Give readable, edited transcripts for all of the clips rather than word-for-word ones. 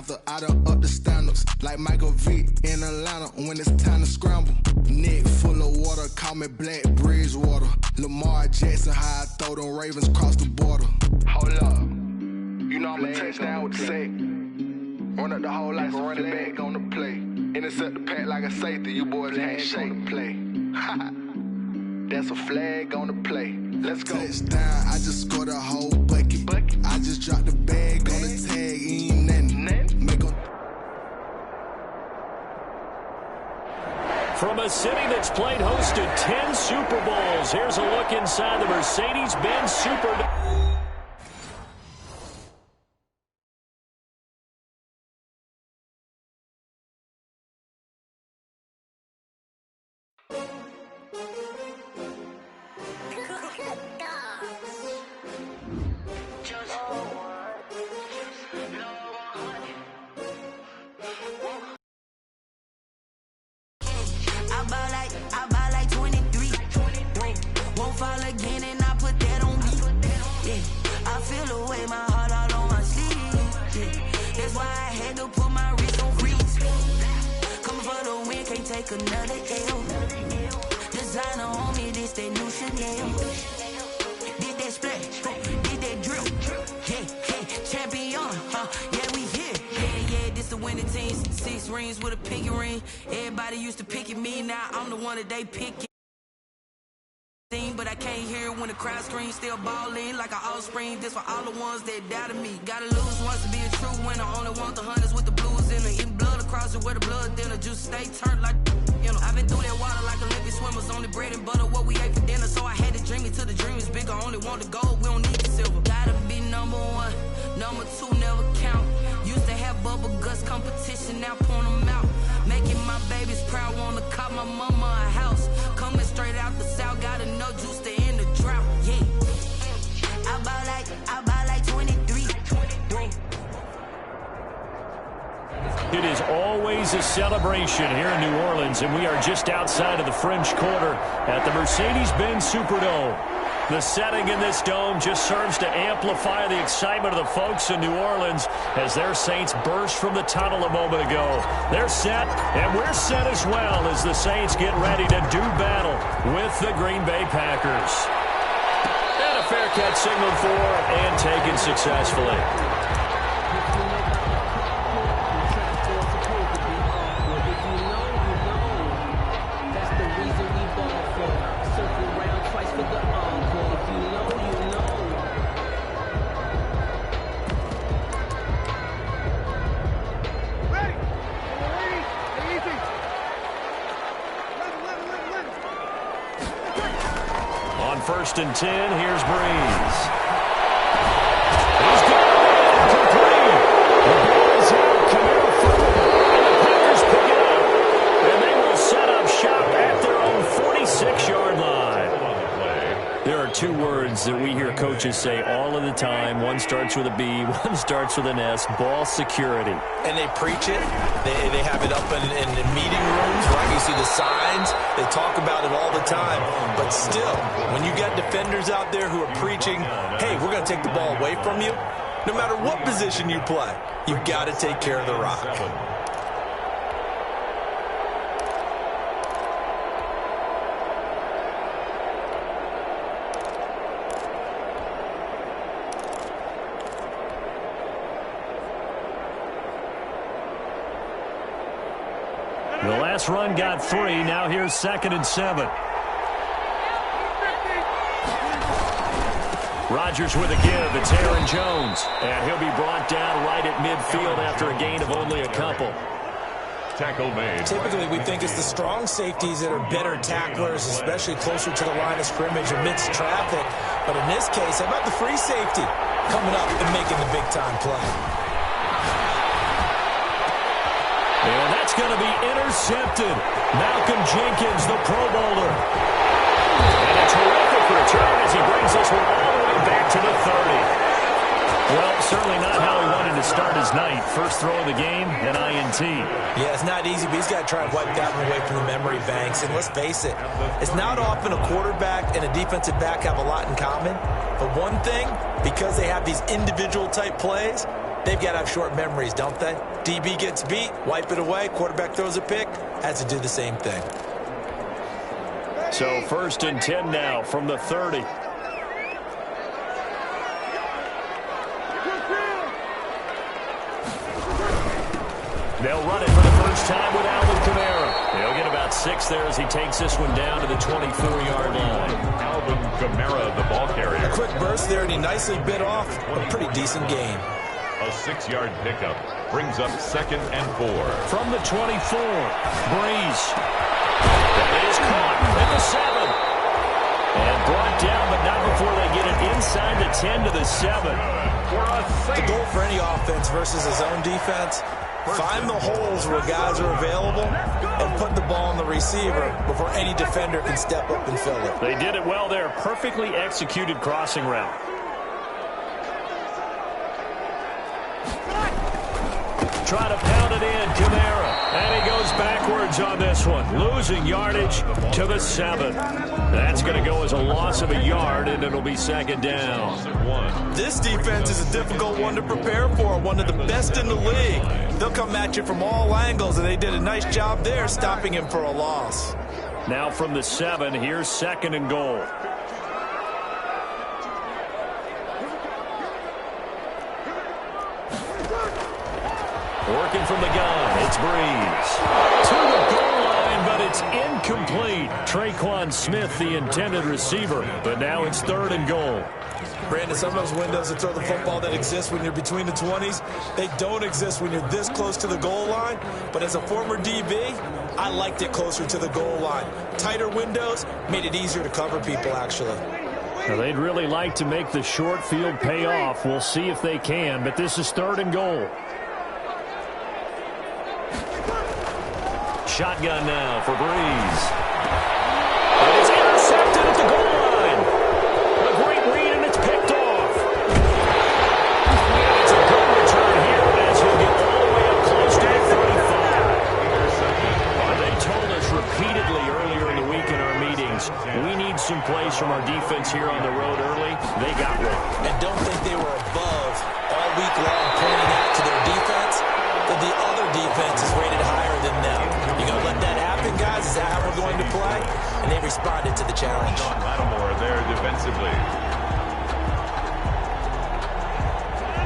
after I done up the standards. Like Michael Vick in Atlanta when it's time to scramble. Neck full of water, call me Black Bridgewater. Lamar Jackson, how I throw them Ravens across the border. Hold up, you know I'm a touchdown with the sack. Run up the whole life, running back on the play. Intercept the pack like a safety, you boys ain't shaking the play. That's a flag on the play. Let's go. Touchdown, I just scored a whole bucket. I just dropped the bag on the tag, ain't nothing. Make 'em. From a city that's played host to 10 Super Bowls, here's a look inside the Mercedes-Benz Superdome. I buy like 23. Won't fall again and I put that on me. Yeah, I feel the way, my heart all on my sleeve. Yeah, that's why I had to put my wrist on freeze. Coming for the win, can't take another L. Designer on me, this that new Chanel. Did that splash, did that drill. Yeah, champion, yeah, we here. Yeah, this the winning team. 6 rings with a pinky ring. Everybody used to pick at me, now I'm the one that they pick. But I can't hear it when the crowd screams. Still ballin' like an offspring. This for all the ones that doubted me. Gotta lose once to be a true winner. Only want the hunters with the blues in it. Eating blood across it where the blood dinner. Juice stay turned like, you know. I've been through that water like Olympic swimmers. Only bread and butter what we ate for dinner. So I had to dream it till the dream is bigger. Only want the gold, we don't need the silver. Gotta be number 1. Number 2 never count. Used to have bubble guts competition, now point them out. Making my babies proud, wanna cop my mama a house. Coming straight out the south, gotta know juice to end the drought. Yeah, I buy like 23. It is always a celebration here in New Orleans, and we are just outside of the French Quarter at the Mercedes-Benz Superdome. The setting in this dome just serves to amplify the excitement of the folks in New Orleans as their Saints burst from the tunnel a moment ago. They're set, and we're set as well as the Saints get ready to do battle with the Green Bay Packers. And a fair catch signaled for and taken successfully. First and 10, here's Breeze. He's got it complete. The ball is out. Camaro fumbled. And the Packers pick it up. And they will set up shop at their own 46-yard line. There are 2 words that we hear coaches say all of the time. One starts with a B, one starts with an S. Ball security. And they preach it. They have it up in meeting rooms, right? You see the signs. They talk about it all the time. But still, when you got defenders out there who are preaching, hey, we're going to take the ball away from you, no matter what position you play, you've got to take care of the rock. The last run got 3. Now here's 2nd and 7. Rodgers with a give. It's Aaron Jones. And he'll be brought down right at midfield after a gain of only a couple. Tackle made. Typically, we think it's the strong safeties that are better tacklers, especially closer to the line of scrimmage amidst traffic. But in this case, how about the free safety coming up and making the big-time play? And that's going to be intercepted. Malcolm Jenkins, the Pro Bowler. And a terrific return as he brings this one all the way back to the 30. Well, certainly not how he wanted to to start his night. First throw of the game, an INT. Yeah, it's not easy, but he's got to try and wipe that one away from the memory banks. And let's face it, it's not often a quarterback and a defensive back have a lot in common. But one thing, because they have these individual type plays, they've got to have short memories, don't they? DB gets beat, wipe it away, quarterback throws a pick, has to do the same thing. So 1st and 10 now from the 30. They'll run it for the first time with Alvin Kamara. He'll get about 6 there as he takes this one down to the 24-yard line. Alvin Kamara, the ball carrier. A quick burst there, and he nicely bit off a pretty decent gain. A 6-yard pickup brings up 2nd and 4. From the 24, Breeze. That is caught at the 7. And brought down, but not before they get it inside the 10 to the 7. The goal for any offense versus his own defense, find the holes where guys are available and put the ball on the receiver before any defender can step up and fill it. They did it well there. Perfectly executed crossing route. Try to pound it in, Kamara. And he goes backwards on this one. Losing yardage to the 7. That's going to go as a loss of a yard, and it'll be 2nd down. This defense is a difficult one to prepare for, one of the best in the league. They'll come at you from all angles, and they did a nice job there stopping him for a loss. Now from the 7, here's 2nd and goal. Working from the gun, it's Breeze. To the goal line, but it's incomplete. Traquan Smith, the intended receiver, but now it's 3rd and goal. Brandon, some of those windows to throw the football that exist when you're between the 20s, they don't exist when you're this close to the goal line. But as a former DB, I liked it closer to the goal line. Tighter windows made it easier to cover people, actually. Now, they'd really like to make the short field pay off. We'll see if they can, but this is 3rd and goal. Shotgun now for Breeze. And it's intercepted at the goal line. A great read, and it's picked off. And it's a good return here as he'll get all the way up close to the 35. They told us repeatedly earlier in the week in our meetings, we need some plays from our defense here on the road early. They got one. And don't think they were above all week long pointing out to their defense, that the other defense is rated higher than them. You gonna let that happen, guys? Is that how we're going to play? And they responded to the challenge. Lattimore there defensively.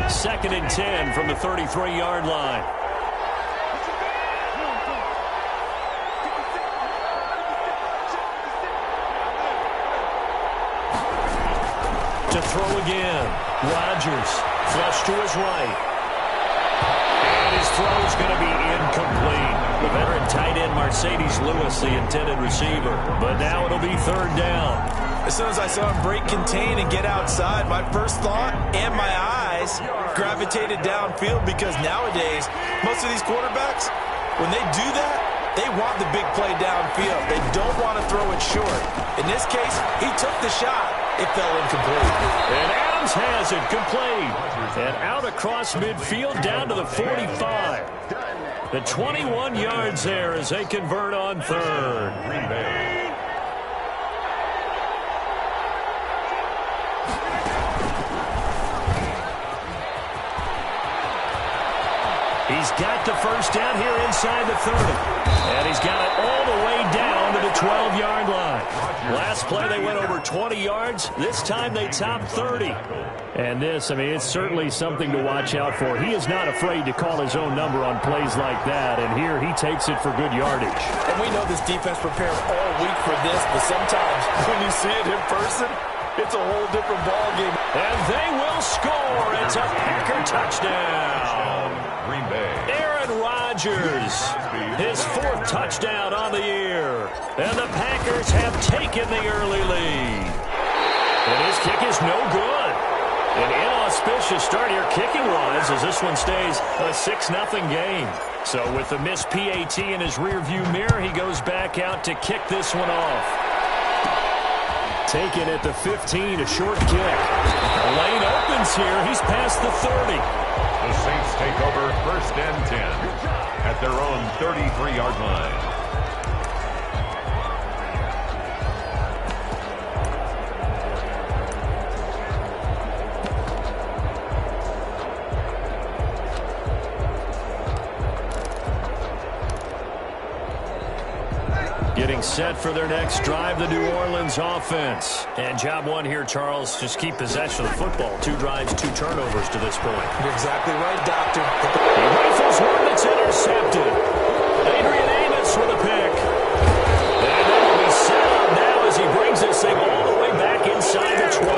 2nd and 10 from the 33-yard line. To throw again. Rodgers, flush to his right. And his throw is going to be incomplete. The veteran tight end Mercedes Lewis, the intended receiver. But now it'll be 3rd down. As soon as I saw him break contain and get outside, my first thought and my eyes gravitated downfield, because nowadays, most of these quarterbacks, when they do that, they want the big play downfield. They don't want to throw it short. In this case, he took the shot. It fell incomplete. And Adams has it complete. And out across midfield down to the 45. The 21 yards there as they convert on 3rd. He's got the first down here inside the 30. And he's got it all the way down to the 12-yard line. Last play they went over 20 yards. This time they topped 30. And this, I mean, it's certainly something to watch out for. He is not afraid to call his own number on plays like that. And here he takes it for good yardage. And we know this defense prepares all week for this, but sometimes when you see it in person, it's a whole different ballgame. And they will score. It's a Packer touchdown. Green Bay. Aaron Rodgers, his 4th touchdown on the year. And the Packers have taken the early lead. And his kick is no good. An inauspicious start here kicking-wise as this one stays a 6-0 game. So with the missed PAT in his rearview mirror, he goes back out to kick this one off. Taken at the 15, a short kick. The lane opens here. He's past the 30. The Saints take over 1st and 10 at their own 33-yard line. Getting set for their next drive, the New Orleans offense. And job one here, Charles, just keep possession of the football. 2 drives, 2 turnovers to this point. You're exactly right, Doctor. He rifles one that's intercepted. Adrian Amos with a pick. And then will be set up now as he brings this thing all the way back inside the 20.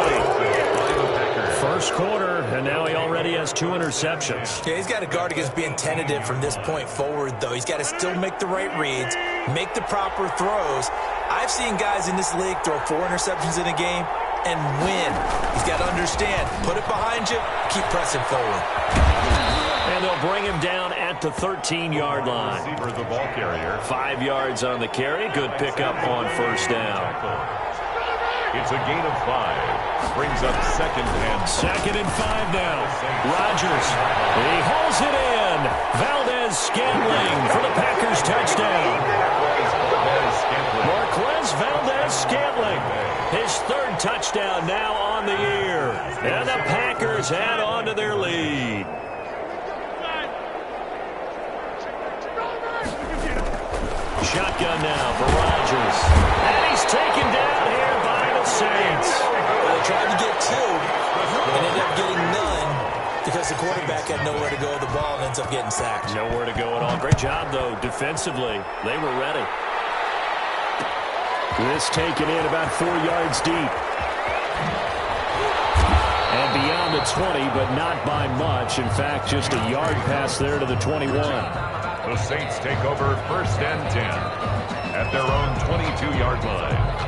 First quarter, and now he already has 2 interceptions. Yeah, he's got to guard against being tentative from this point forward, though. He's got to still make the right reads, make the proper throws. I've seen guys in this league throw 4 interceptions in a game and win. He's got to understand, put it behind you, keep pressing forward. And they'll bring him down at the 13-yard line. Receiver, the ball carrier. 5 yards on the carry. Good pickup on first down. It's a gain of 5. Brings up 2nd and 2nd and 5 now. Rodgers. He hauls it in. Valdez-Scantling for the Packers touchdown. Marquez Valdez-Scantling. His 3rd touchdown now on the year. And the Packers add on to their lead. Shotgun now for Rodgers. And he's taken down here by the Saints. They tried to get 2 and ended up getting none because the quarterback had nowhere to go with the ball and ends up getting sacked. Nowhere to go at all. Great job, though, defensively. They were ready. This taken in about 4 yards deep. And beyond the 20, but not by much. In fact, just a yard pass there to the 21. The Saints take over 1st and 10 at their own 22-yard line.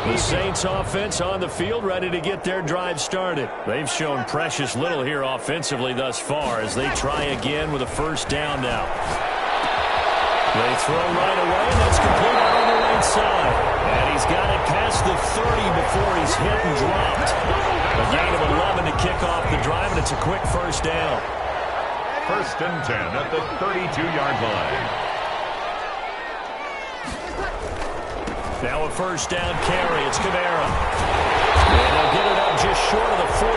The Saints offense on the field, ready to get their drive started. They've shown precious little here offensively thus far as they try again with a first down now. They throw right away, and that's complete out on the right side. And he's got it past the 30 before he's hit and dropped. A gain of 11 to kick off the drive, and it's a quick first down. 1st and 10 at the 32-yard line. Now a first down carry. It's Kamara. And they'll get it up just short of the 45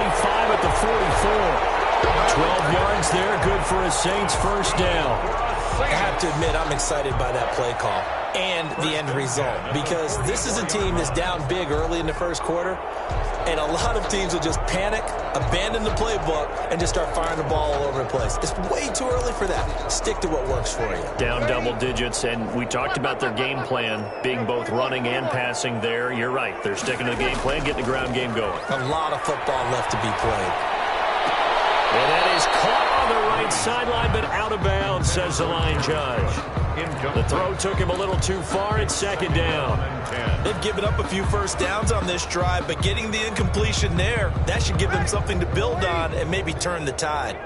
at the 44. 12 yards there. Good for a Saints first down. I have to admit, I'm excited by that play call and the end result because this is a team that's down big early in the first quarter, and a lot of teams will just panic, abandon the playbook, and just start firing the ball all over the place. It's way too early for that. Stick to what works for you. Down double digits, and we talked about their game plan being both running and passing there. You're right. They're sticking to the game plan, getting the ground game going. A lot of football left to be played. And that is caught on the right sideline, but out of bounds, says the line judge. The throw took him a little too far. It's 2nd down. They've given up a few first downs on this drive, but getting the incompletion there, that should give them something to build on and maybe turn the tide.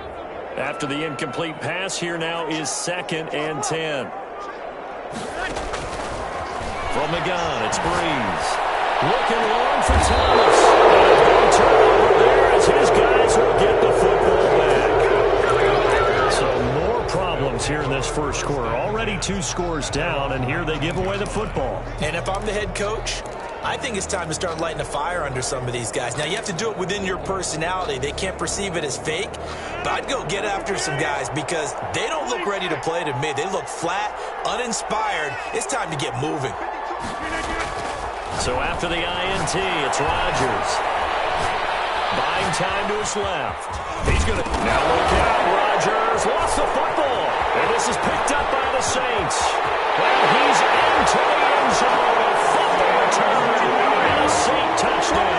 After the incomplete pass, here now is 2nd and 10. From the gun, it's Breeze. Looking long for Thomas. And a turnover there as his guys will get the football back. So more problems here in this first quarter. Already 2 scores down, and here they give away the football. And if I'm the head coach, I think it's time to start lighting a fire under some of these guys. Now, you have to do it within your personality. They can't perceive it as fake, but I'd go get after some guys because they don't look ready to play to me. They look flat, uninspired. It's time to get moving. So after the INT, it's Rodgers. Buying time to his left. He's going to now look out. Rodgers lost the football. And this is picked up by the Saints. Well, he's into the end zone. A fumble return and a Saint touchdown.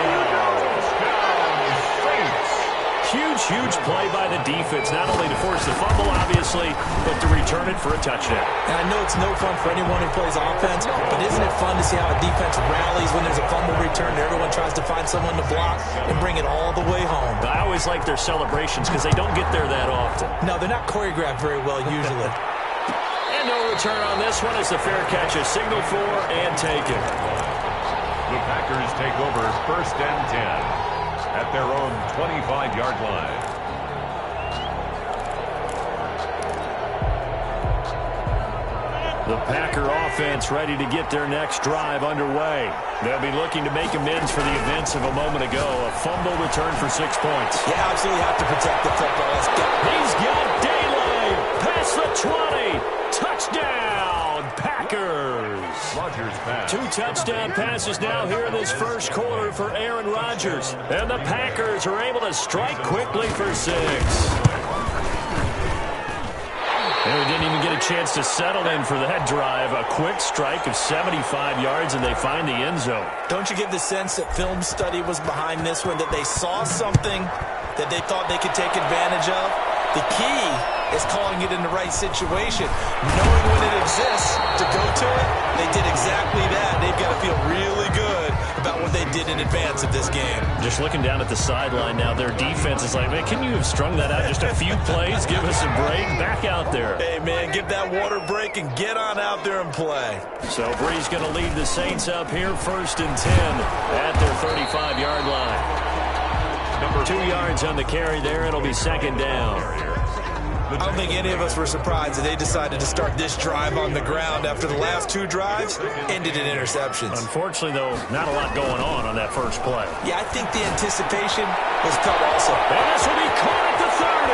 Huge play by the defense. Not only to force the fumble, obviously, but to return it for a touchdown. And I know it's no fun for anyone who plays offense, but isn't it fun to see how a defense rallies when there's a fumble return and everyone tries to find someone to block and bring it all the way home? I always like their celebrations because they don't get there that often. No, they're not choreographed very well usually. And no return on this one as the fair catch is signaled for and taken. The Packers take over 1st and 10 at their own 25-yard line. The Packer offense ready to get their next drive underway. They'll be looking to make amends for the events of a moment ago. A fumble return for 6 points. You absolutely have to protect the football. Let's go. He's got daylight. Past the 20. Touchdown, Packers. Rodgers pass. 2 touchdown passes now here in this first quarter for Aaron Rodgers. And the Packers are able to strike quickly for 6. And we didn't even get a chance to settle in for that drive. A quick strike of 75 yards, and they find the end zone. Don't you get the sense that film study was behind this one, that they saw something that they thought they could take advantage of? The key is calling it in the right situation. Knowing when it exists to go to it, they did exactly that. They've got to feel really good about what they did in advance of this game. Just looking down at the sideline now, their defense is like, man, can you have strung that out just a few plays? Give us a break. Back out there. Hey, man, give that water break and get on out there and play. So Bree's going to lead the Saints up here 1st and 10 at their 35-yard line. 2 yards on the carry there. It'll be 2nd down. I don't think any of us were surprised that they decided to start this drive on the ground after the last 2 drives ended in interceptions. Unfortunately, though, not a lot going on that first play. Yeah, I think the anticipation was cut also. And this will be caught at the 30.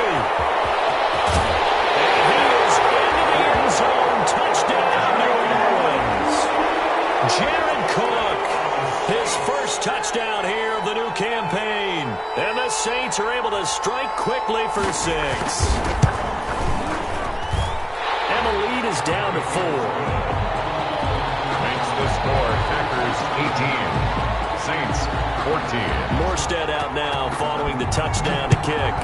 And he is into the end zone. Touchdown, New Orleans. Jared Cook, his first touchdown here of the new campaign. And the Saints are able to strike quickly for 6. And the lead is down to 4. Makes the score Packers 18, Saints 14. Morstead out now following the touchdown to kick.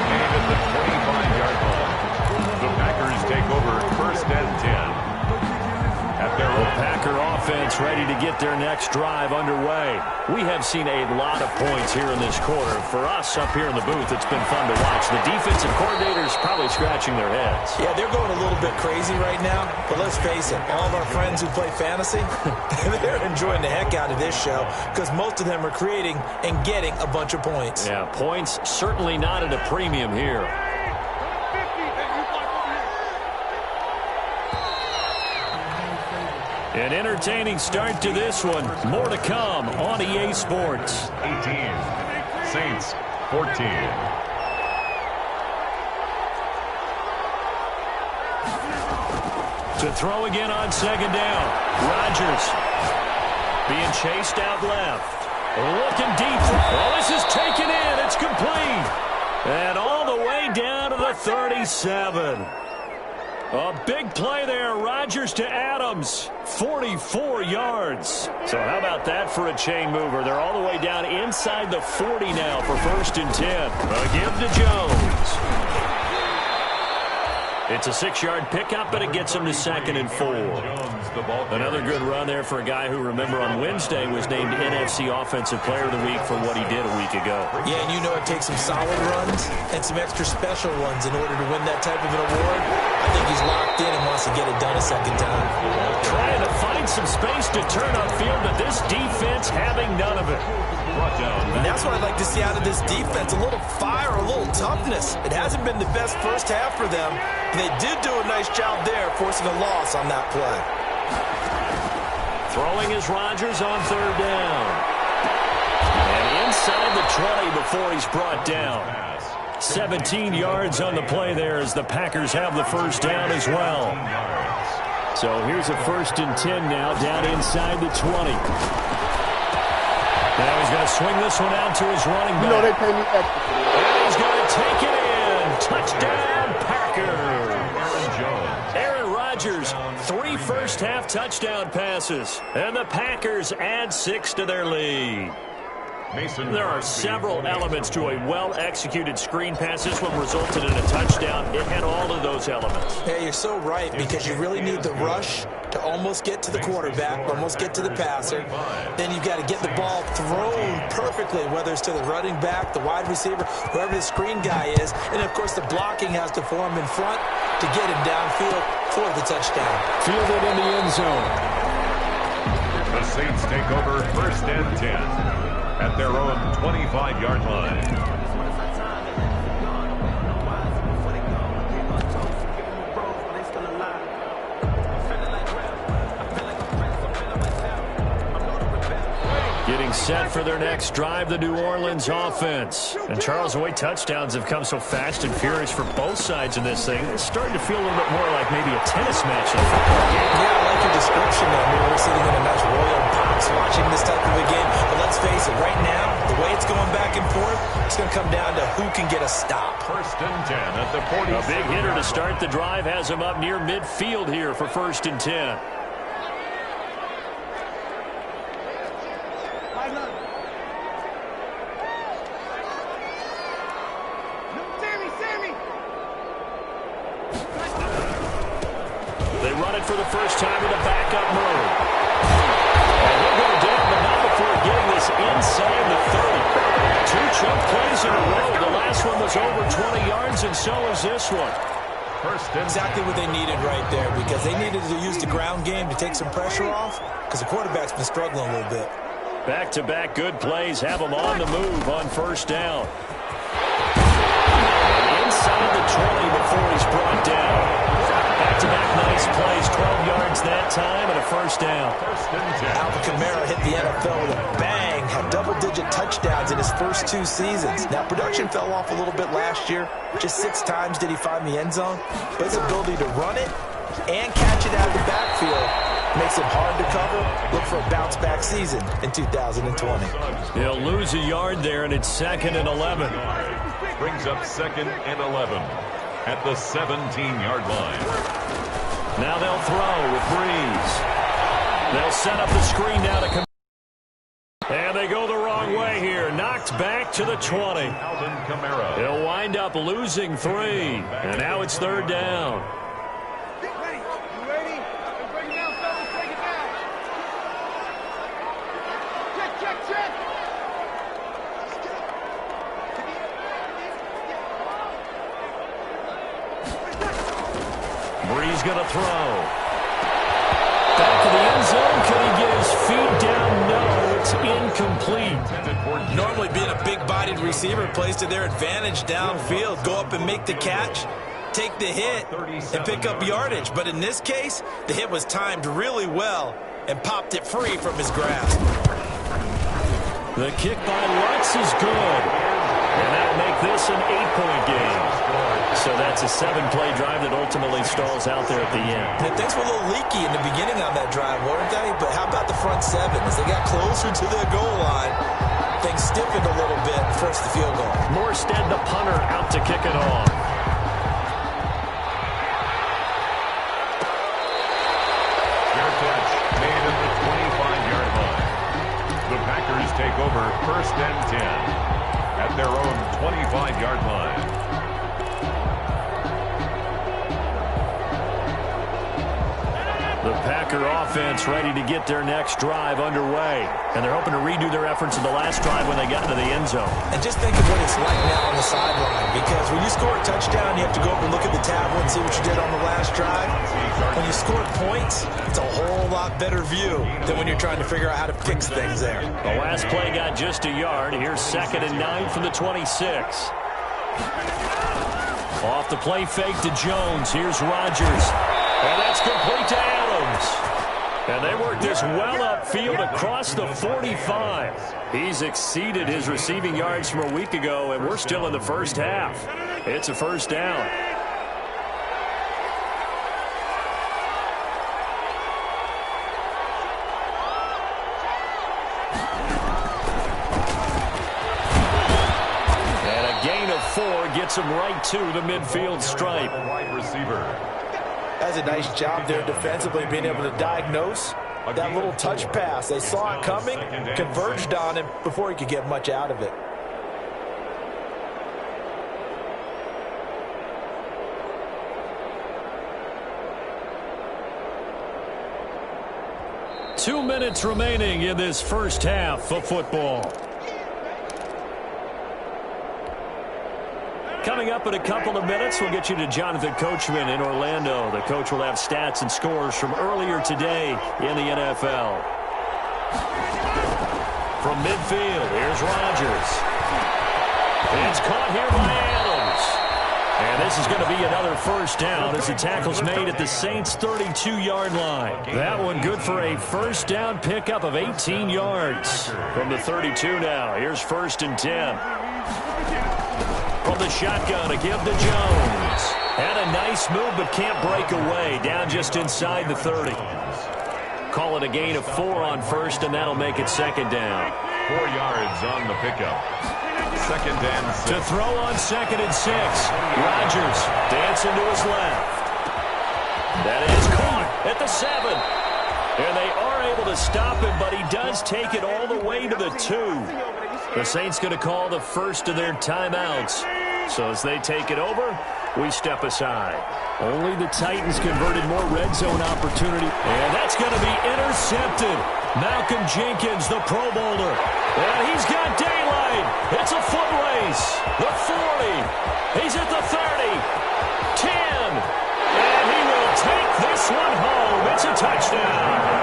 Made at the 25-yard line. The Packers take over 1st and 10. The Packer offense ready to get their next drive underway. We have seen a lot of points here in this quarter. For us up here in the booth, it's been fun to watch. The defensive coordinators probably scratching their heads. Yeah, they're going a little bit crazy right now. But let's face it, all of our friends who play fantasy, they're enjoying the heck out of this show because most of them are creating and getting a bunch of points. Yeah, points certainly not at a premium here. An entertaining start to this one. More to come on EA Sports. 18, Saints 14. To throw again on 2nd down. Rodgers being chased out left. Looking deep. Oh, this is taken in. It's complete. And all the way down to the 37. A big play there. Rodgers to Adams. 44 yards. So how about that for a chain mover? They're all the way down inside the 40 now for 1st and 10. A give to Jones. It's a 6-yard pickup, but it gets him to 2nd and 4. Another good run there for a guy who, remember, on Wednesday was named NFC Offensive Player of the Week for what he did a week ago. Yeah, and you know it takes some solid runs and some extra special ones in order to win that type of an award. I think he's locked in and wants to get it done a second time. Trying to find some space to turn upfield, but this defense having none of it. And that's what I'd like to see out of this defense, a little fire, a little toughness. It hasn't been the best first half for them. They did do a nice job there, forcing a loss on that play. Throwing is Rodgers on 3rd down. And inside the 20 before he's brought down. 17 yards on the play there as the Packers have the first down as well. So here's a 1st and 10 now, down inside the 20. Now he's going to swing this one out to his running back. You know they pay me extra. And he's going to take it in. Touchdown, Packers. Aaron Rodgers, 3 first-half touchdown passes. And the Packers add 6 to their lead. There are several elements to a well-executed screen pass. This one resulted in a touchdown. It had all of those elements. Yeah, you're so right, because you really need the rush to almost get to the quarterback, almost get to the passer. Then you've got to get the ball thrown perfectly, whether it's to the running back, the wide receiver, whoever the screen guy is. And, of course, the blocking has to form in front to get him downfield for the touchdown. Fielded in the end zone. The Saints take over 1st and 10 at their own 25-yard line. Getting set for their next drive, the New Orleans offense. And Charles, the way touchdowns have come so fast and furious for both sides in this thing, it's starting to feel a little bit more like maybe a tennis match in a football game. Yeah, I like your description there. I mean, we're sitting in a nice royal box watching this type of a game. But let's face it, right now, the way it's going back and forth, it's going to come down to who can get a stop. 1st and 10 at the 40. A big hitter to start the drive has him up near midfield here for 1st and 10. For the first time with a backup move. And he'll go down, but not before getting this inside the 30. 2 chunk plays in a row. The last one was over 20 yards, and so is this one. Exactly what they needed right there, because they needed to use the ground game to take some pressure off, because the quarterback's been struggling a little bit. Back-to-back good plays have him on the move on 1st down. Inside the 20 before he's brought down. Back-to-back nice plays, 12 yards that time, and a 1st down. Alvin Kamara hit the NFL with a bang, had double-digit touchdowns in his first 2 seasons. Now, production fell off a little bit last year. Just 6 times did he find the end zone. But his ability to run it and catch it out of the backfield makes it hard to cover. Look for a bounce-back season in 2020. He'll lose a yard there, and it's 2nd and 11. Brings up 2nd and 11. At the 17-yard line. Now they'll throw with Breeze. They'll set up the screen now to come. And they go the wrong way here. Knocked back to the 20. Alvin Kamara. He'll wind up losing 3. And now it's 3rd down. Breeze going to throw. Back to the end zone. Can he get his feet down? No, it's incomplete. Normally being a big-bodied receiver plays to their advantage downfield. Go up and make the catch, take the hit, and pick up yardage. But in this case, the hit was timed really well and popped it free from his grasp. The kick by Lutz is good. And that'll make this an 8-point game. So that's a 7-play drive that ultimately stalls out there at the end. And things were a little leaky in the beginning on that drive, weren't they? But how about the front 7? As they got closer to their goal line, things stiffened a little bit and forced the field goal. Morstead, the punter, out to kick it off. Fair catch made at the 25-yard line. The Packers take over 1st and 10 at their own 25-yard line. The Packer offense ready to get their next drive underway. And they're hoping to redo their efforts in the last drive when they got into the end zone. And just think of what it's like now on the sideline. Because when you score a touchdown, you have to go over and look at the tablet and see what you did on the last drive. When you score points, it's a whole lot better view than when you're trying to figure out how to fix things there. The last play got just a yard. Here's 2nd and 9 from the 26. Off the play fake to Jones. Here's Rodgers. And that's complete to Adams. And they work this well upfield across the 45. He's exceeded his receiving yards from a week ago, and we're still in the first half. It's a 1st down. And a gain of 4 gets him right to the midfield stripe. Wide receiver. That's a nice job there defensively, being able to diagnose That little touch pass, they saw it coming, converged on him before he could get much out of it. Two minutes remaining in this first half of football. Coming up in a couple of minutes, we'll get you to Jonathan Coachman in Orlando. The coach will have stats and scores from earlier today in the NFL. From midfield, here's Rodgers. It's caught here by Adams. And this is going to be another first down as the tackle's made at the Saints' 32-yard line. That one good for a first down pickup of 18 yards. From the 32 now, here's 1st and 10. From the shotgun, a give to Jones. Had a nice move, but can't break away. Down just inside the 30. Call it a gain of 4 on first, and that'll make it 2nd down. 4 yards on the pickup. 2nd and 6. To throw on 2nd and 6. Rodgers dancing to his left. That is caught at the 7. And they are able to stop him, but he does take it all the way to the 2. The Saints going to call the first of their timeouts. So as they take it over, we step aside. Only the Titans converted more red zone opportunity. And that's going to be intercepted. Malcolm Jenkins, the Pro Bowler. And he's got daylight. It's a foot race. The 40. He's at the 30. 10. And he will take this one home. It's a touchdown.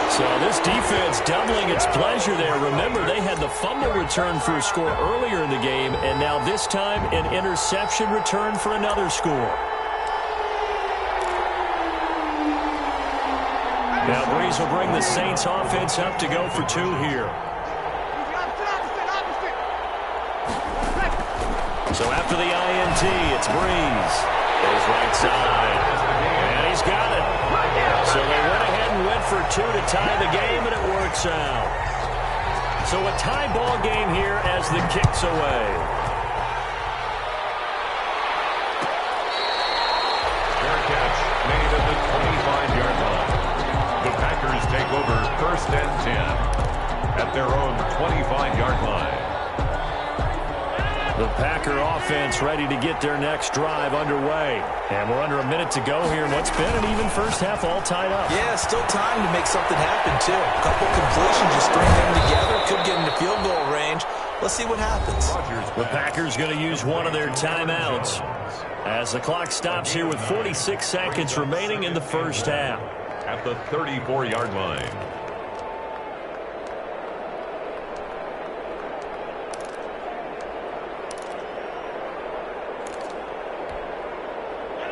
So this defense doubling its pleasure there. Remember, they had the fumble return for a score earlier in the game, and now this time an interception return for another score. Now Breeze will bring the Saints offense up to go for 2 here. So after the INT, it's Breeze. Goes right side. And he's got it. So they went ahead and went for 2 to tie the game, and it works out. So a tie ball game here as the kick's away. Fair catch made at the 25-yard line. The Packers take over 1st and 10 at their own 25-yard line. The Packer offense ready to get their next drive underway. And we're under a minute to go here in what's been an even first half all tied up. Yeah, still time to make something happen, too. A couple completions, just string them together. Could get into field goal range. Let's see what happens. The Packers going to use one of their timeouts as the clock stops here with 46 seconds remaining in the first half. At the 34-yard line.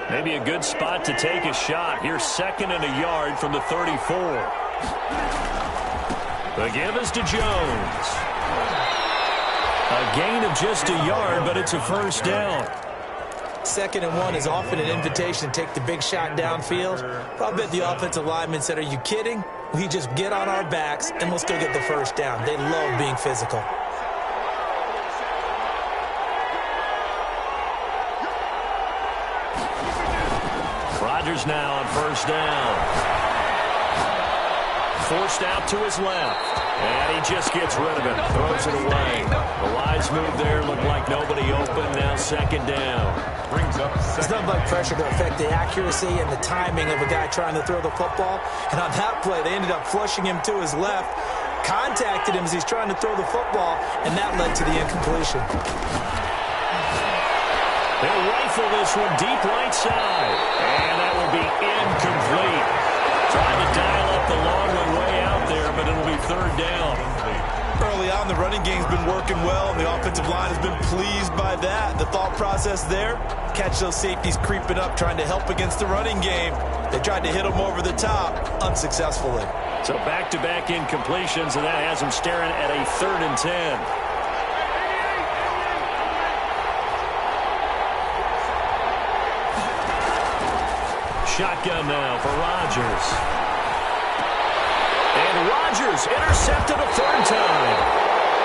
Maybe a good spot to take a shot. Here's 2nd and a yard from the 34. The give is to Jones. A gain of just a yard, but it's a first down. 2nd and 1 is often an invitation to take the big shot downfield. I bet the offensive lineman said, are you kidding? We just get on our backs and let's go get the first down. They love being physical. Rodgers now on first down. Forced out to his left. And he just gets rid of it. Throws it away. The wise move there looked like nobody open. Now 2nd down. Brings up 2nd. It's nothing like pressure to affect the accuracy and the timing of a guy trying to throw the football. And on that play, they ended up flushing him to his left. Contacted him as he's trying to throw the football, and that led to the incompletion. They'll rifle this one deep right side. And that will be incomplete. Trying to dial up the long one way out there, but it'll be 3rd down. Early on, the running game's been working well, and the offensive line has been pleased by that. The thought process there, catch those safeties creeping up, trying to help against the running game. They tried to hit them over the top, unsuccessfully. So back-to-back incompletions, and that has them staring at a 3rd and 10. Shotgun now for Rodgers. And Rodgers intercepted a 3rd time.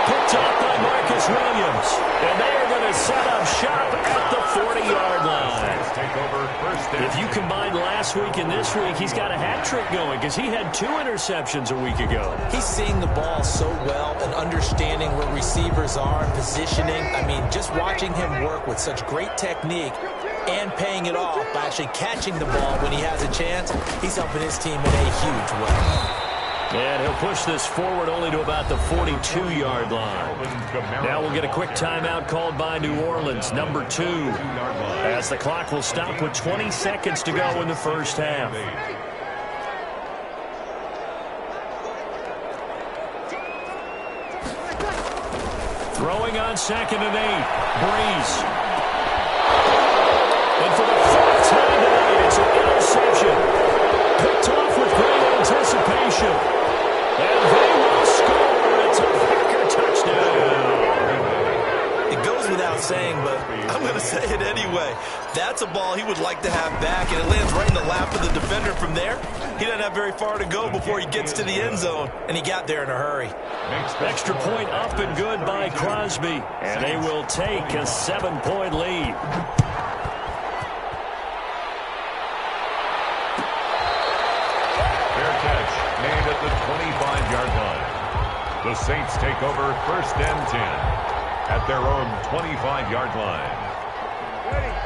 Picked off by Marcus Williams. And they are going to set up shop at the 40-yard line. If you combine last week and this week, he's got a hat trick going because he had 2 interceptions a week ago. He's seeing the ball so well and understanding where receivers are and positioning. I mean, just watching him work with such great technique and paying it off by actually catching the ball when he has a chance, he's helping his team in a huge way. And he'll push this forward only to about the 42-yard line. Now we'll get a quick timeout called by New Orleans, number 2, as the clock will stop with 20 seconds to go in the first half. Throwing on 2nd and 8, Breeze. And for the 4th time tonight, it's an interception. Picked off with great anticipation. And they will score. It's a Packer touchdown. It goes without saying, but I'm going to say it anyway. That's a ball he would like to have back, and it lands right in the lap of the defender from there. He doesn't have very far to go before he gets to the end zone, and he got there in a hurry. Extra point up and good by Crosby, and they will take a 7-point lead. Made at the 25-yard line. The Saints take over 1st and 10 at their own 25-yard line.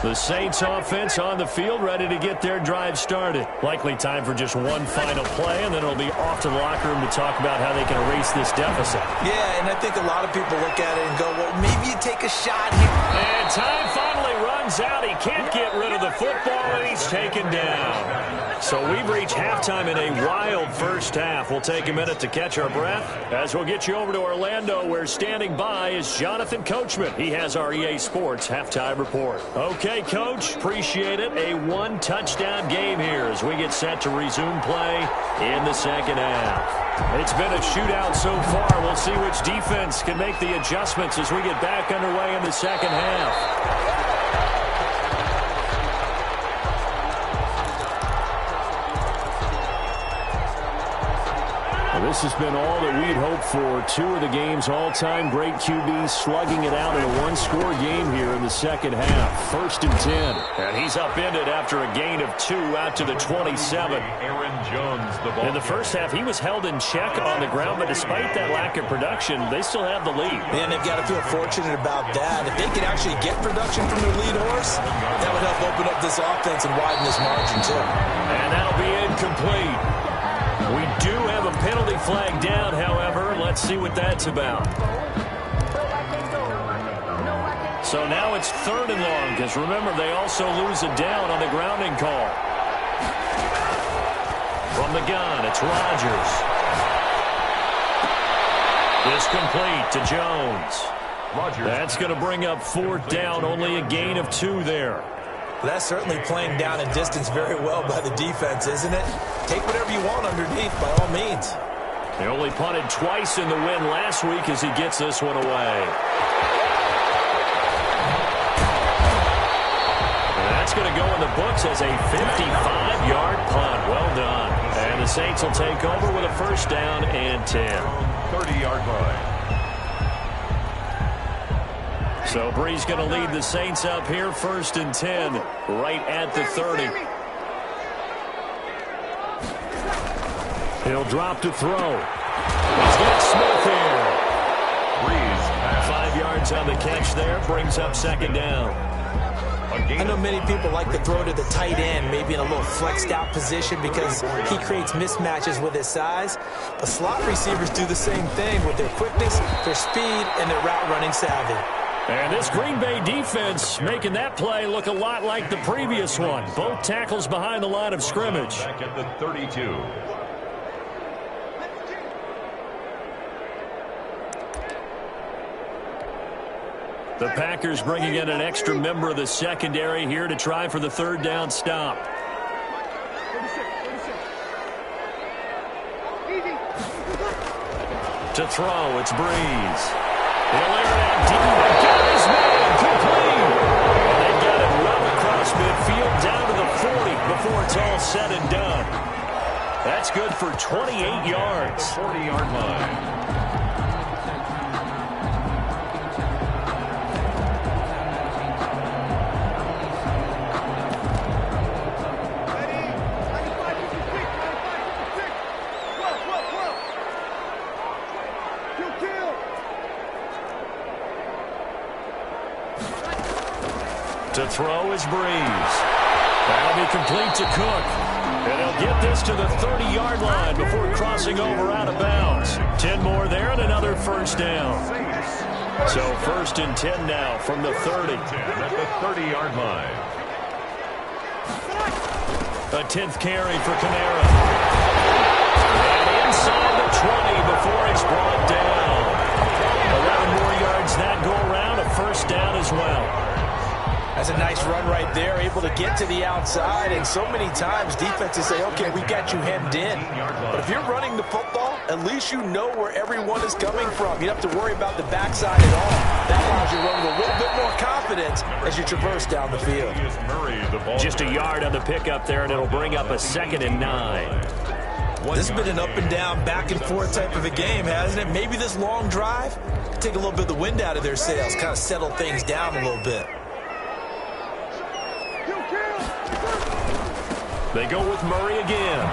The Saints offense on the field, ready to get their drive started. Likely time for just one final play, and then it'll be off to the locker room to talk about how they can erase this deficit. Yeah, and I think a lot of people look at it and go, well, maybe you take a shot here. And time finally runs out. He can't get rid of the football, and he's taken down. So we've reached halftime in a wild first half. We'll take a minute to catch our breath as we'll get you over to Orlando, where standing by is Jonathan Coachman. He has our EA Sports halftime report. Okay, Coach, appreciate it. A 1-touchdown game here as we get set to resume play in the second half. It's been a shootout so far. We'll see which defense can make the adjustments as we get back underway in the second half. This has been all that we'd hoped for. 2 of the game's all-time great QBs slugging it out in a 1-score game here in the second half. 1st and 10. And he's upended after a gain of 2 out to the 27. Aaron Jones, the ball. In the first half, he was held in check on the ground, but despite that lack of production, they still have the lead. And they've got to feel fortunate about that. If they could actually get production from their lead horse, that would help open up this offense and widen this margin, too. And that'll be incomplete. We do have a penalty flag down, however. Let's see what that's about. So now it's 3rd and long, because remember, they also lose a down on the grounding call. From the gun, it's Rodgers. This complete to Jones. That's going to bring up 4th down, only a gain of 2 there. That's certainly playing down and distance very well by the defense, isn't it? Take whatever you want underneath, by all means. They only punted twice in the win last week as he gets this one away. And that's going to go in the books as a 55-yard punt. Well done. And the Saints will take over with a 1st down and 10. 30-yard line. So Breeze going to lead the Saints up here, 1st and 10, right at the 30. He'll drop to throw. He's got Smith here. Breeze. 5 yards on the catch there, brings up 2nd down. I know many people like to throw to the tight end, maybe in a little flexed out position because he creates mismatches with his size. But slot receivers do the same thing with their quickness, their speed, and their route running savvy. And this Green Bay defense making that play look a lot like the previous one. Both tackles behind the line of scrimmage. Back at the 32. The Packers bringing in an extra member of the secondary here to try for the 3rd down stop. To throw, it's Breeze. He'll air it out deep. Got his man complete. And they got it well across midfield down to the 40 before it's all said and done. That's good for 28 yards. 40-yard line. To throw is Breeze. That'll be complete to Cook. And he'll get this to the 30-yard line before crossing over out of bounds. 10 more there and another first down. So 1st and 10 now from the 30. At the 30-yard line. A 10th carry for Kamara. And inside the 20 before he's brought down. 11 more yards that go around. A first down as well. That's a nice run right there, able to get to the outside, and so many times defenses say, okay, we got you hemmed in. But if you're running the football, at least you know where everyone is coming from. You don't have to worry about the backside at all. That allows you to run with a little bit more confidence as you traverse down the field. Just a yard on the pickup there, and it'll bring up a 2nd and 9. This has been an up and down, back and forth type of a game, hasn't it? Maybe this long drive take a little bit of the wind out of their sails, kind of settle things down a little bit. They go with Murray again.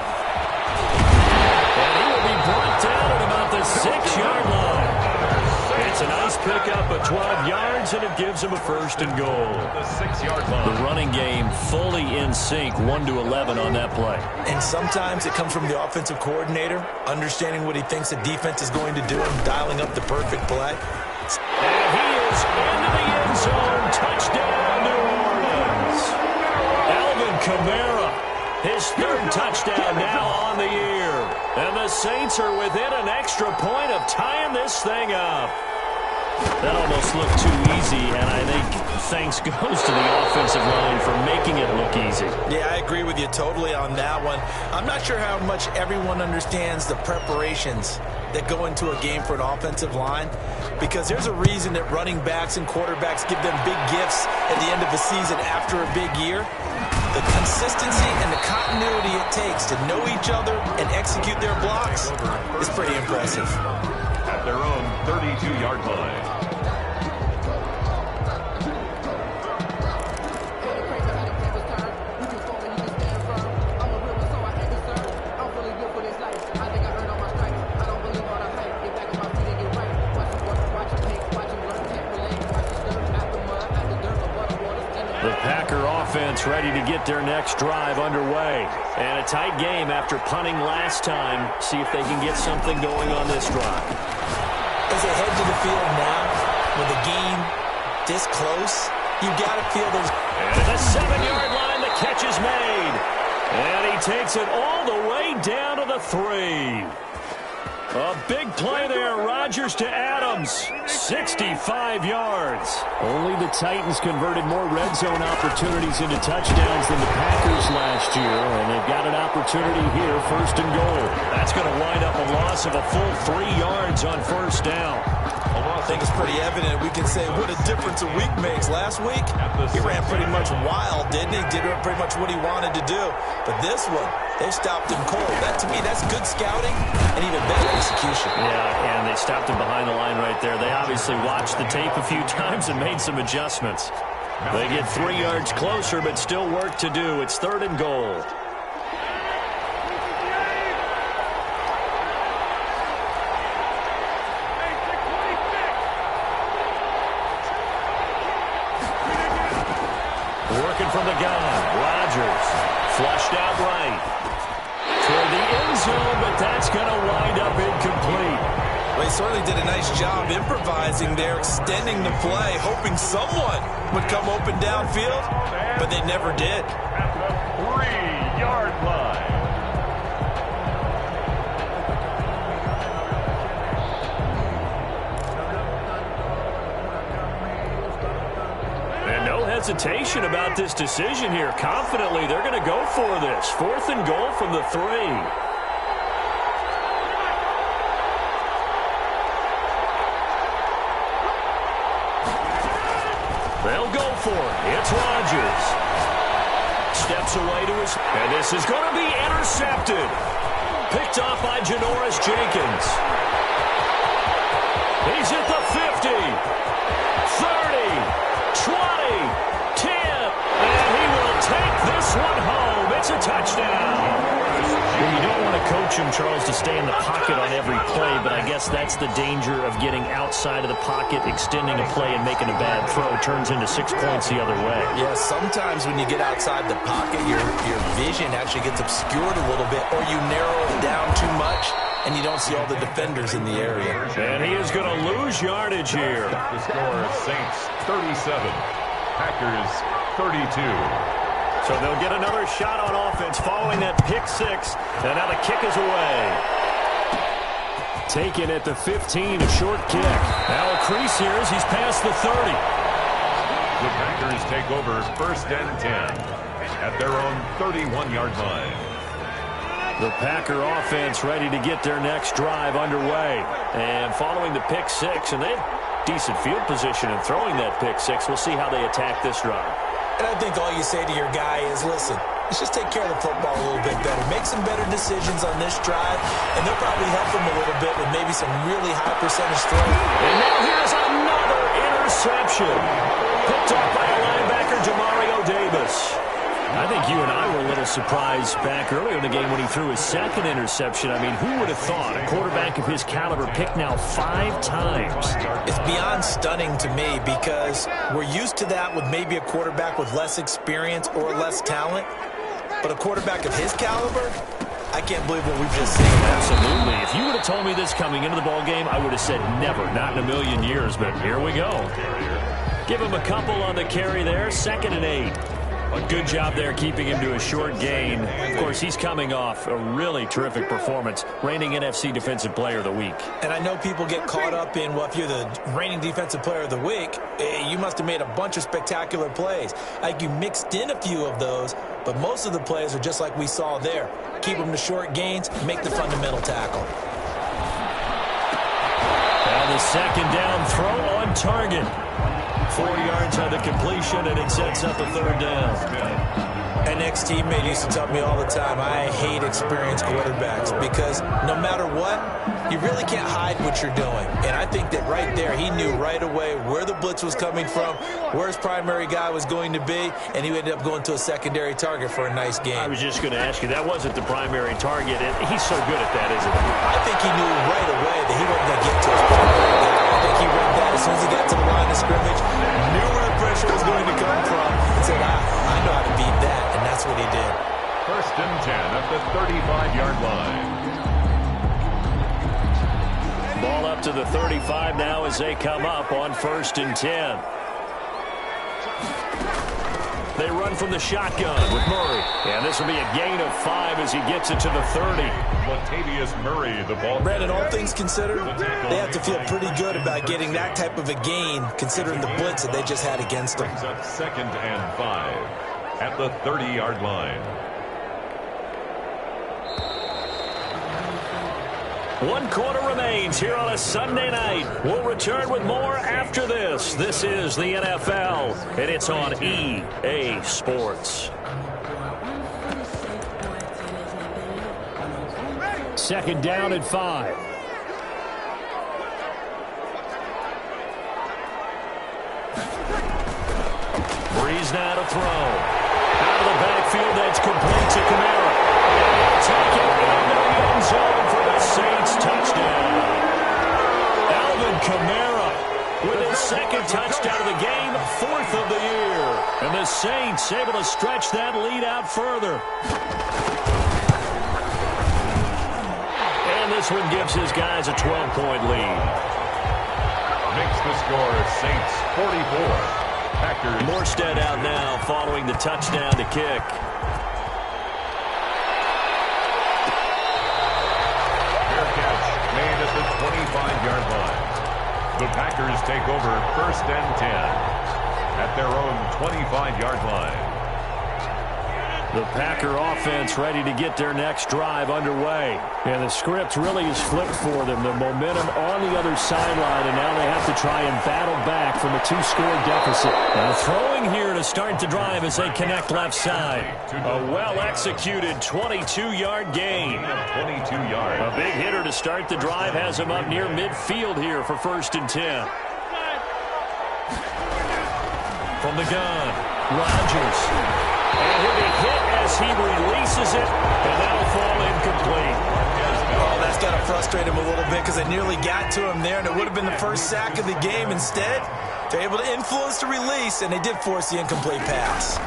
And he will be brought down at about the 6-yard line. It's a nice pickup of 12 yards, and it gives him a 1st and goal. The 6-yard line. The running game fully in sync, 1-11 on that play. And sometimes it comes from the offensive coordinator, understanding what he thinks the defense is going to do and dialing up the perfect play. And he is into the end zone. Touchdown, New Orleans. Alvin Kamara. His 3rd touchdown now on the year. And the Saints are within an extra point of tying this thing up. That almost looked too easy, and I think thanks goes to the offensive line for making it look easy. Yeah, I agree with you totally on that one. I'm not sure how much everyone understands the preparations that go into a game for an offensive line, because there's a reason that running backs and quarterbacks give them big gifts at the end of the season after a big year. The consistency and the continuity it takes to know each other and execute their blocks is pretty impressive. At their own 32-yard line. Offense ready to get their next drive underway. And a tight game after punting last time. See if they can get something going on this drive. As they head to the field now, with the game this close, you got to feel there's... And at the 7-yard line, the catch is made. And he takes it all the way down to the 3. A big play there, Rodgers to Adams, 65 yards. Only the Titans converted more red zone opportunities into touchdowns than the Packers last year, and they've got an opportunity here, 1st and goal. That's going to wind up a loss of a full 3 yards on 1st down. I think it's pretty evident. We can say what a difference a week makes. Last week, he ran pretty much wild, didn't he? Did pretty much what he wanted to do. But this one, they stopped him cold. That, to me, that's good scouting and even better execution. Yeah, and they stopped him behind the line right there. They obviously watched the tape a few times and made some adjustments. They get 3 yards closer, but still work to do. It's 3rd and goal. Working from the gun, Rodgers flushed out right toward the end zone, but that's going to wind up incomplete. Well, he certainly did a nice job improvising there, extending the play, hoping someone would come open downfield, but they never did. At the 3-yard line. Hesitation about this decision here. Confidently, they're going to go for this. 4th and goal from the 3. They'll go for it. It's Rodgers. Steps away to his... And this is going to be intercepted. Picked off by Janoris Jenkins. He's at the 50. 30. 20. 10, and he will take this one home. It's a touchdown. Well, you don't want to coach him Charles, to stay in the pocket on every play, but I guess that's the danger of getting outside of the pocket, extending a play, and making a bad throw. Turns into 6 points the other way. Yeah, sometimes when you get outside the pocket, your vision actually gets obscured a little bit, or you narrow it down too much, and you don't see all the defenders in the area. And he is going to lose yardage here. The score is Saints 37, Packers 32. So they'll get another shot on offense following that pick six. And now the kick is away. Taken at the 15, a short kick. Now a crease here as he's past the 30. The Packers take over 1st and 10 at their own 31-yard line. The Packer offense ready to get their next drive underway. And following the pick six, and they have decent field position in throwing that pick six. We'll see how they attack this drive. And I think all you say to your guy is, listen, let's just take care of the football a little bit better. Make some better decisions on this drive, and they'll probably help him a little bit with maybe some really high percentage throws. And now here's another interception. Picked up by a linebacker, Demario Davis. I think you and I were a little surprised back earlier in the game when he threw his second interception. I mean, who would have thought a quarterback of his caliber picked now 5 times? It's beyond stunning to me because we're used to that with maybe a quarterback with less experience or less talent. But a quarterback of his caliber, I can't believe what we've just seen. Absolutely. If you would have told me this coming into the ballgame, I would have said never, not in a million years. But here we go. Give him a couple on the carry there, 2nd and 8. A good job there keeping him to a short gain. Of course, he's coming off a really terrific performance, reigning NFC Defensive Player of the Week. And I know people get caught up in, well, if you're the reigning Defensive Player of the Week, you must have made a bunch of spectacular plays. Like you mixed in a few of those, but most of the plays are just like we saw there. Keep them to short gains, make the fundamental tackle. Now the 2nd down throw on target. 4 yards on the completion, and it sets up a 3rd down. An ex-teammate used to tell me all the time, I hate experienced quarterbacks because no matter what, you really can't hide what you're doing. And I think that right there, he knew right away where the blitz was coming from, where his primary guy was going to be, and he ended up going to a secondary target for a nice game. I was just going to ask you, that wasn't the primary target, and he's so good at that, isn't he? I think he knew right away that he wasn't going to get to his primary guy. I think he read that as soon as he got to the line of scrimmage, knew where the pressure was going to come from, and said, I know how to beat that, and that's what he did. 1st and 10 at the 35-yard line. Ball up to the 35 now as they come up on 1st and 10. They run from the shotgun with Murray. And this will be a gain of 5 as he gets it to the 30. Latavius Murray, the ball. Brandon, all things considered, they have to feel pretty good about getting that type of a gain considering the blitz that they just had against them. Up 2nd and 5 at the 30-yard line. 1 quarter remains here on a Sunday night. We'll return with more after this. This is the NFL, and it's on EA Sports. 2nd down and 5. Breeze now to throw. Out of the backfield, that's complete to Kamara. Take it in the end zone for the Saints touchdown. Alvin Kamara with his 2nd touchdown of the game, 4th of the year. And the Saints able to stretch that lead out further. And this one gives his guys a 12-point lead. Makes the score Saints 44. Packers. Morstead out now following the touchdown to kick. Fair catch made at the 25-yard line. The Packers take over 1st and 10 at their own 25-yard line. The Packer offense ready to get their next drive underway. And the script really is flipped for them. The momentum on the other sideline, and now they have to try and battle back from a 2-score deficit. Now throwing here to start the drive as they connect left side. A well-executed 22-yard gain. 22 yards. A big hitter to start the drive has him up near midfield here for 1st and 10. From the gun, Rodgers. And he'll be hit as he releases it, and that'll fall incomplete. got to frustrate him a little bit because they nearly got to him there, and it would have been the first sack of the game. Instead, they're able to influence the release, and they did force the incomplete pass.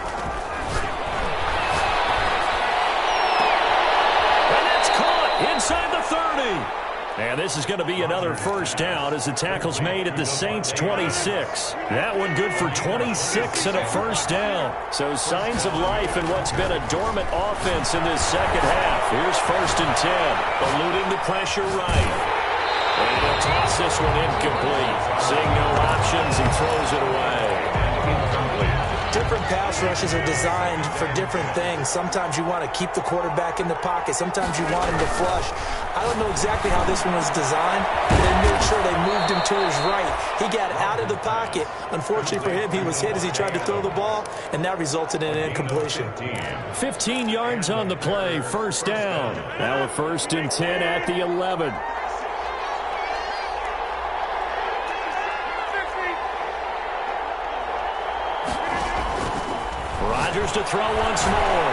And that's caught inside the 30. And this is going to be another first down as the tackle's made at the Saints' 26. That one good for 26 and a first down. So signs of life in what's been a dormant offense in this second half. Here's 1st and 10. Eluding the pressure right. And he'll toss this one incomplete. Seeing no options, he throws it away. Different pass rushes are designed for different things. Sometimes you want to keep the quarterback in the pocket. Sometimes you want him to flush. I don't know exactly how this one was designed, but they made sure they moved him to his right. He got out of the pocket. Unfortunately for him, he was hit as he tried to throw the ball, and that resulted in an incompletion. 15 yards on the play, first down. Now a 1st and 10 at the 11. Rodgers to throw once more.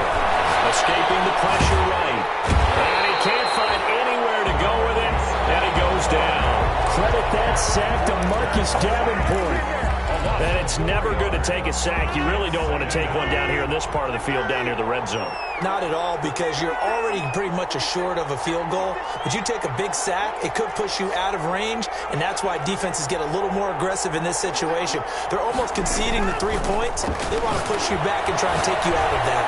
Escaping the pressure right. And he can't find anywhere to go with it. And he goes down. Credit that sack to Marcus Davenport. And it's never good to take a sack. You really don't want to take one down here in this part of the field, down near the red zone. Not at all, because you're already pretty much assured of a field goal. But you take a big sack, it could push you out of range, and that's why defenses get a little more aggressive in this situation. They're almost conceding the 3 points. They want to push you back and try and take you out of that.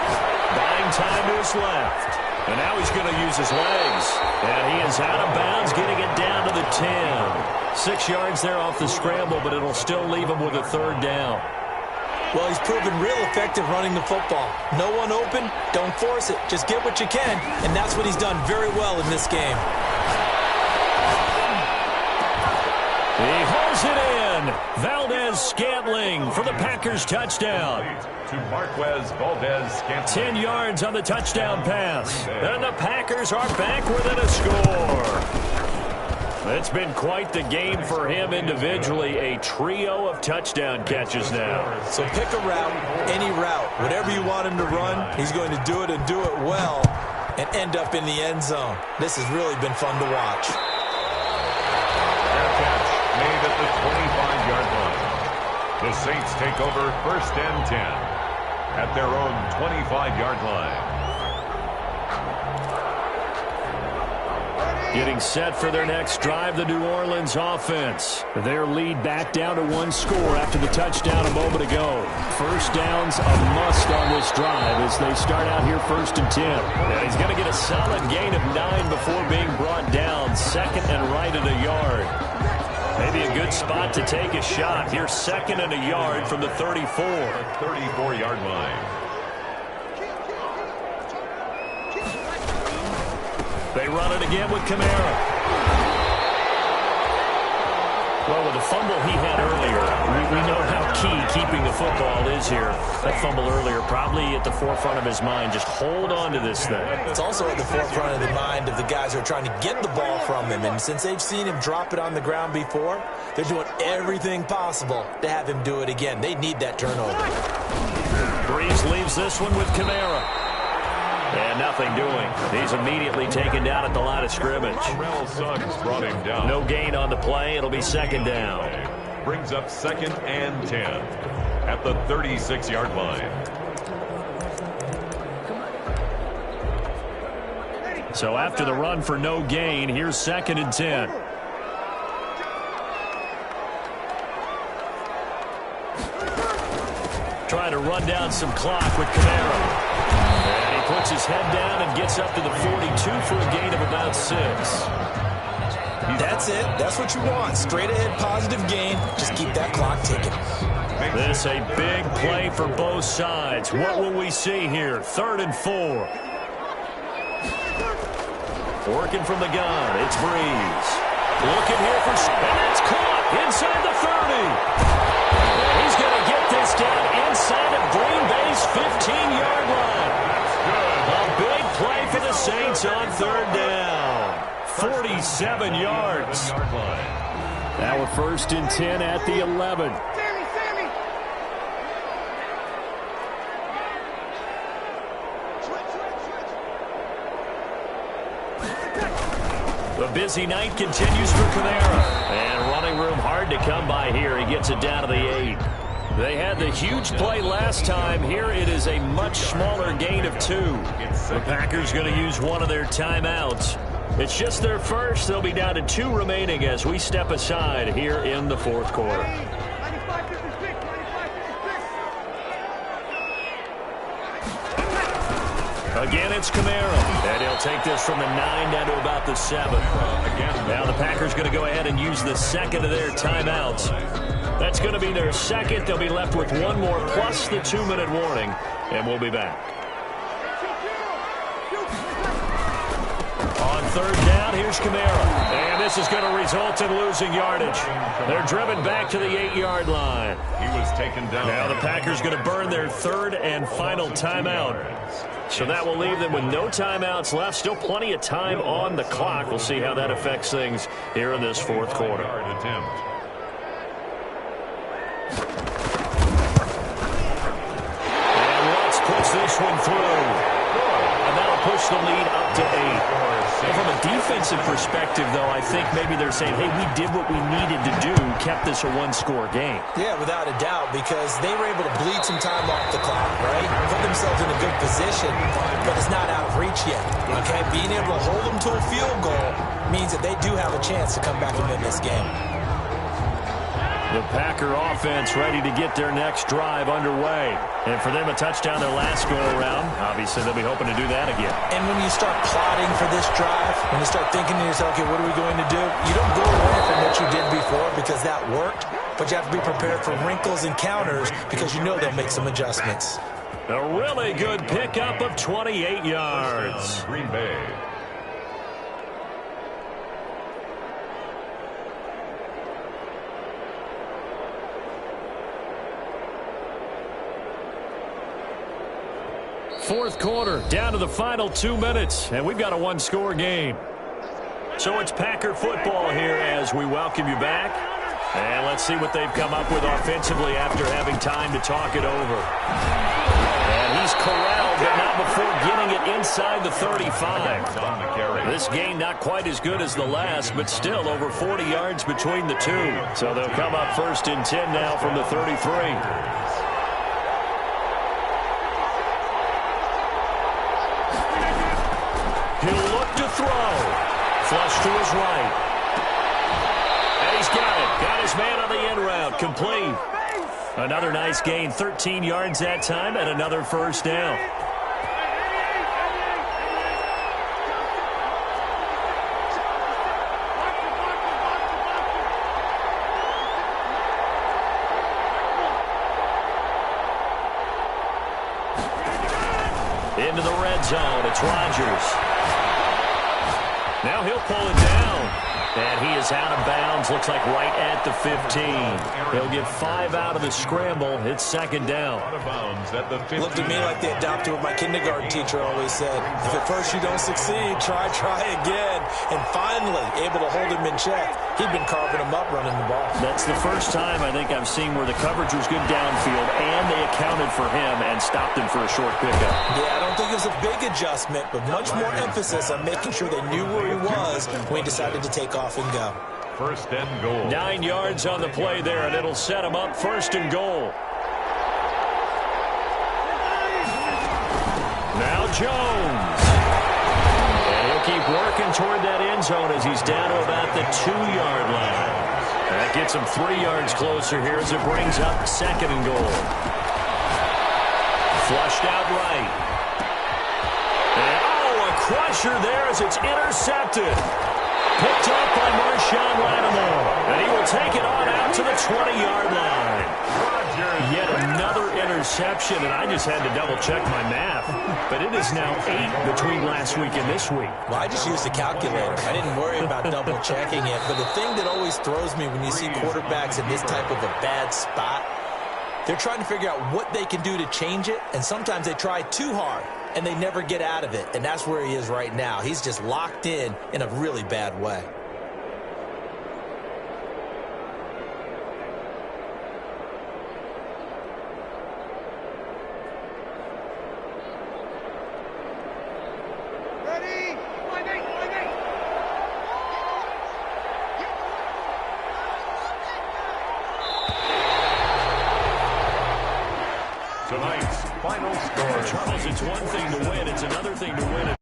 Buying time to his left. And now he's going to use his legs. And he is out of bounds, getting it down to the 10. 6 yards there off the scramble, but it'll still leave him with a 3rd down. Well, he's proven real effective running the football. No one open, don't force it. Just get what you can, and that's what he's done very well in this game. He holds it in. Valdez-Scantling for the Packers touchdown. To Marquez Valdez-Scantling. 10 yards on the touchdown pass. And the Packers are back within a score. It's been quite the game for him individually. A trio of touchdown catches now. So pick a route, any route. Whatever you want him to run, he's going to do it and do it well and end up in the end zone. This has really been fun to watch. Fair catch made at the 25-yard line. The Saints take over 1st and 10 at their own 25-yard line. Getting set for their next drive, the New Orleans offense. Their lead back down to 1 score after the touchdown a moment ago. First down's a must on this drive as they start out here 1st and 10. And he's going to get a solid gain of 9 before being brought down. 2nd and right at a yard. Maybe a good spot to take a shot. Here's 2nd and a yard from the 34. 34-yard line. They run it again with Kamara. Well, with the fumble he had earlier, we know how key keeping the football is here. That fumble earlier probably at the forefront of his mind. Just hold on to this thing. It's also at the forefront of the mind of the guys who are trying to get the ball from him. And since they've seen him drop it on the ground before, they're doing everything possible to have him do it again. They need that turnover. Breeze leaves this one with Kamara. And nothing doing. He's immediately taken down at the line of scrimmage. Terrell Suggs brought him down. No gain on the play. It'll be 2nd down. Brings up 2nd and 10 at the 36-yard line. So after the run for no gain, here's 2nd and 10. Trying to run down some clock with Kamara. And he puts his head down and gets up to the 42 for a gain of about 6. That's it. That's what you want. Straight ahead positive gain. Just keep that clock ticking. This a big play for both sides. What will we see here? 3rd and 4. Working from the gun. It's Breeze. Looking here for... And it's caught inside the 30. He's going to get this down inside of Green Bay's 15-yard line. A big play for the Saints on 3rd down. 47 yards. Now a 1st and 10 at the 11. The busy night continues for Kamara. And running room hard to come by here. He gets it down to the 8. They had the huge play last time. Here it is a much smaller gain of 2. The Packers going to use one of their timeouts. It's just their first. They'll be down to 2 remaining as we step aside here in the fourth quarter. Again, it's Kamara. And he'll take this from the 9 down to about the 7. Now the Packers going to go ahead and use the second of their timeouts. That's going to be their second. They'll be left with one more plus the 2-minute warning. And we'll be back. On third down, here's Kamara. And this is going to result in losing yardage. They're driven back to the 8-yard line. He was taken down. Now the Packers going to burn their third and final timeout. So that will leave them with no timeouts left. Still plenty of time on the clock. We'll see how that affects things here in this fourth quarter. And Lutz puts this one through. And that'll push the lead up to 8. And from a defensive perspective, though, I think maybe they're saying, hey, we did what we needed to do, kept this a one-score game. Yeah, without a doubt, because they were able to bleed some time off the clock, right? Put themselves in a good position, but it's not out of reach yet, okay? Being able to hold them to a field goal means that they do have a chance to come back and win this game. The Packer offense ready to get their next drive underway. And for them, a touchdown their last go-around. Obviously, they'll be hoping to do that again. And when you start plotting for this drive, when you start thinking to yourself, okay, what are we going to do? You don't go away from what you did before because that worked, but you have to be prepared for wrinkles and counters because you know they'll make some adjustments. A really good pickup of 28 yards. Green Bay. Fourth quarter, down to the final 2 minutes, and we've got a one-score game. So it's Packer football here as we welcome you back. And let's see what they've come up with offensively after having time to talk it over. And he's corralled, but not before getting it inside the 35. This game not quite as good as the last, but still over 40 yards between the two. So they'll come up first and 10 now from the 33. He'll look to throw. Flush to his right. And he's got it. Got his man on the end route. Complete. Another nice gain. 13 yards that time and another first down. Into the red zone. It's Rodgers. Now he'll pull it down. And he is out of bounds. Looks like right at the 15. He'll get 5 out of the scramble. It's second down. Looked at me like they adopted what my kindergarten teacher always said. If at first you don't succeed, try again. And finally, able to hold him in check. He'd been carving him up running the ball. That's the first time I think I've seen where the coverage was good downfield and they accounted for him and stopped him for a short pickup. Yeah, I don't think it was a big adjustment, but much more emphasis on making sure they knew where he was when he decided to take off and go. First and goal. 9 yards on the play there, and it'll set him up first and goal. Now Jones. And he'll keep working toward that end zone as he's down to about the 2-yard line. That gets him 3 yards closer here as it brings up second and goal. Flushed out right. And, a crusher there as it's intercepted. Picked up by Marshawn Lattimore. And he will take it on out to the 20-yard line. Yet another interception, and I just had to double-check my math. But it is now 8 between last week and this week. Well, I just used a calculator. I didn't worry about double-checking it. But the thing that always throws me when you see quarterbacks in this type of a bad spot, they're trying to figure out what they can do to change it, and sometimes they try too hard, and they never get out of it, and that's where he is right now. He's just locked in a really bad way. final score. Charles, it's one thing to win. It's another thing to win